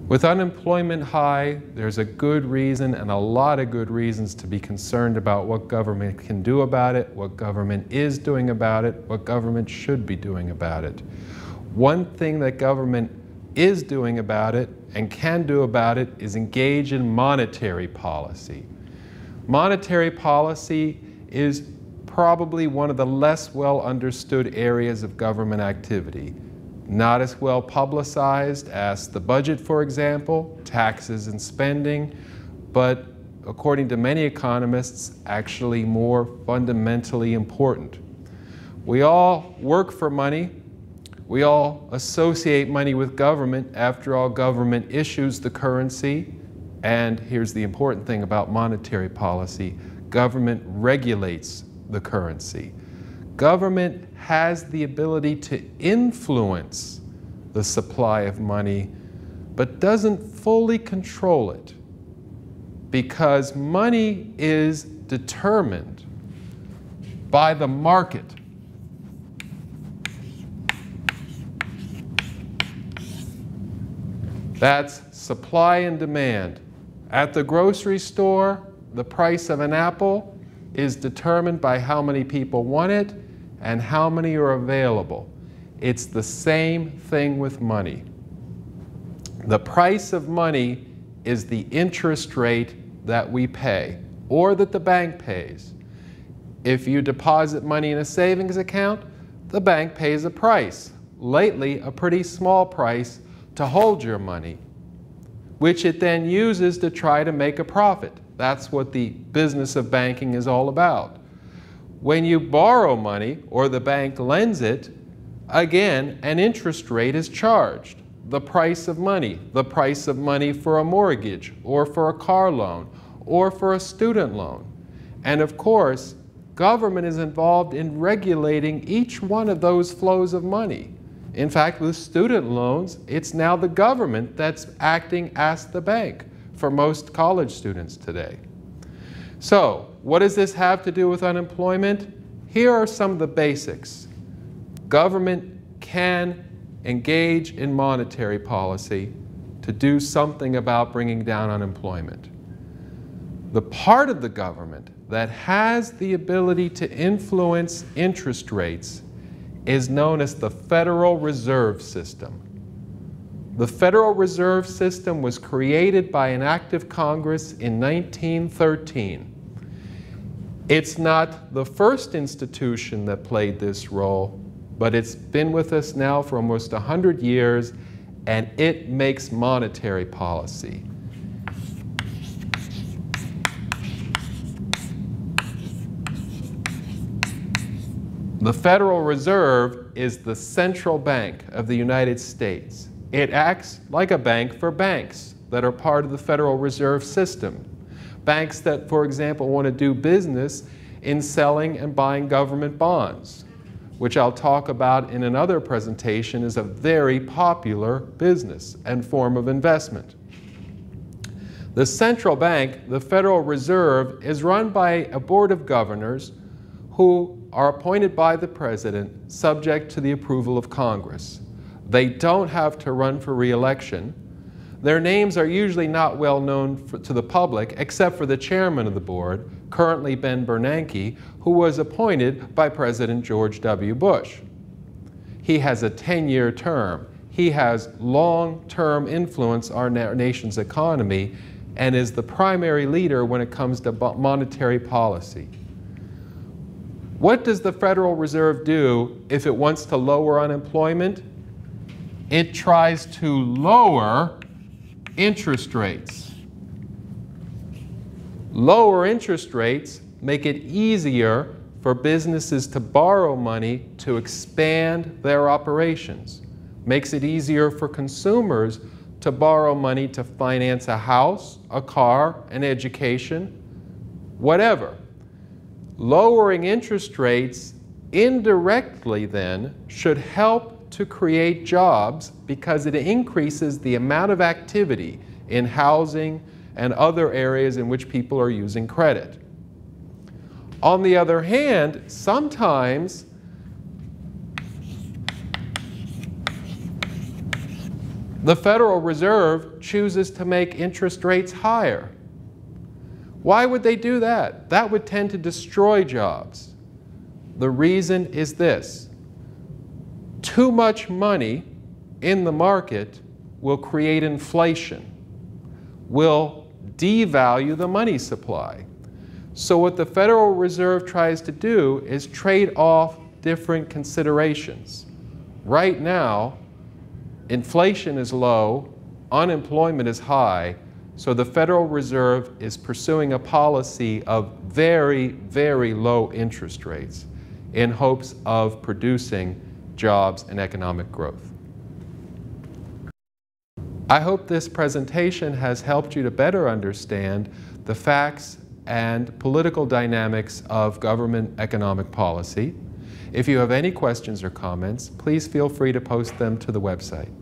With unemployment high, there's a good reason and a lot of good reasons to be concerned about what government can do about it, what government is doing about it, what government should be doing about it. One thing that government is doing about it and can do about it is engage in monetary policy. Monetary policy is probably one of the less well understood areas of government activity. Not as well publicized as the budget, for example, taxes and spending, but according to many economists, actually more fundamentally important. We all work for money. We all associate money with government. After all, government issues the currency. And here's the important thing about monetary policy: government regulates the currency. Government has the ability to influence the supply of money, but doesn't fully control it, because money is determined by the market. That's supply and demand. At the grocery store, the price of an apple is determined by how many people want it and how many are available. It's the same thing with money. The price of money is the interest rate that we pay, or that the bank pays. If you deposit money in a savings account, the bank pays a price, lately a pretty small price, to hold your money, which it then uses to try to make a profit. That's what the business of banking is all about. When you borrow money, or the bank lends it, again, an interest rate is charged. The price of money for a mortgage, or for a car loan, or for a student loan. And of course, government is involved in regulating each one of those flows of money. In fact, with student loans, it's now the government that's acting as the bank for most college students today. So, what does this have to do with unemployment? Here are some of the basics. Government can engage in monetary policy to do something about bringing down unemployment. The part of the government that has the ability to influence interest rates is known as the Federal Reserve System. The Federal Reserve System was created by an act of Congress in 1913. It's not the first institution that played this role, but it's been with us now for almost 100 years, and it makes monetary policy. The Federal Reserve is the central bank of the United States. It acts like a bank for banks that are part of the Federal Reserve System. Banks that, for example, want to do business in selling and buying government bonds, which I'll talk about in another presentation, is a very popular business and form of investment. The central bank, the Federal Reserve, is run by a board of governors who are appointed by the president, subject to the approval of Congress. They don't have to run for re-election. Their names are usually not well known to the public, except for the chairman of the board, currently Ben Bernanke, who was appointed by President George W. Bush. He has a 10-year term. He has long-term influence on our nation's economy and is the primary leader when it comes to monetary policy. What does the Federal Reserve do if it wants to lower unemployment? It tries to lower interest rates. Lower interest rates make it easier for businesses to borrow money to expand their operations. Makes it easier for consumers to borrow money to finance a house, a car, an education, whatever. Lowering interest rates indirectly then should help to create jobs, because it increases the amount of activity in housing and other areas in which people are using credit. On the other hand, sometimes The Federal Reserve chooses to make interest rates higher. Why would they do that? That would tend to destroy jobs. The reason is this: too much money in the market will create inflation, will devalue the money supply. So what the Federal Reserve tries to do is trade off different considerations. Right now, inflation is low, unemployment is high, so the Federal Reserve is pursuing a policy of very, very low interest rates in hopes of producing jobs and economic growth. I hope this presentation has helped you to better understand the facts and political dynamics of government economic policy. If you have any questions or comments, please feel free to post them to the website.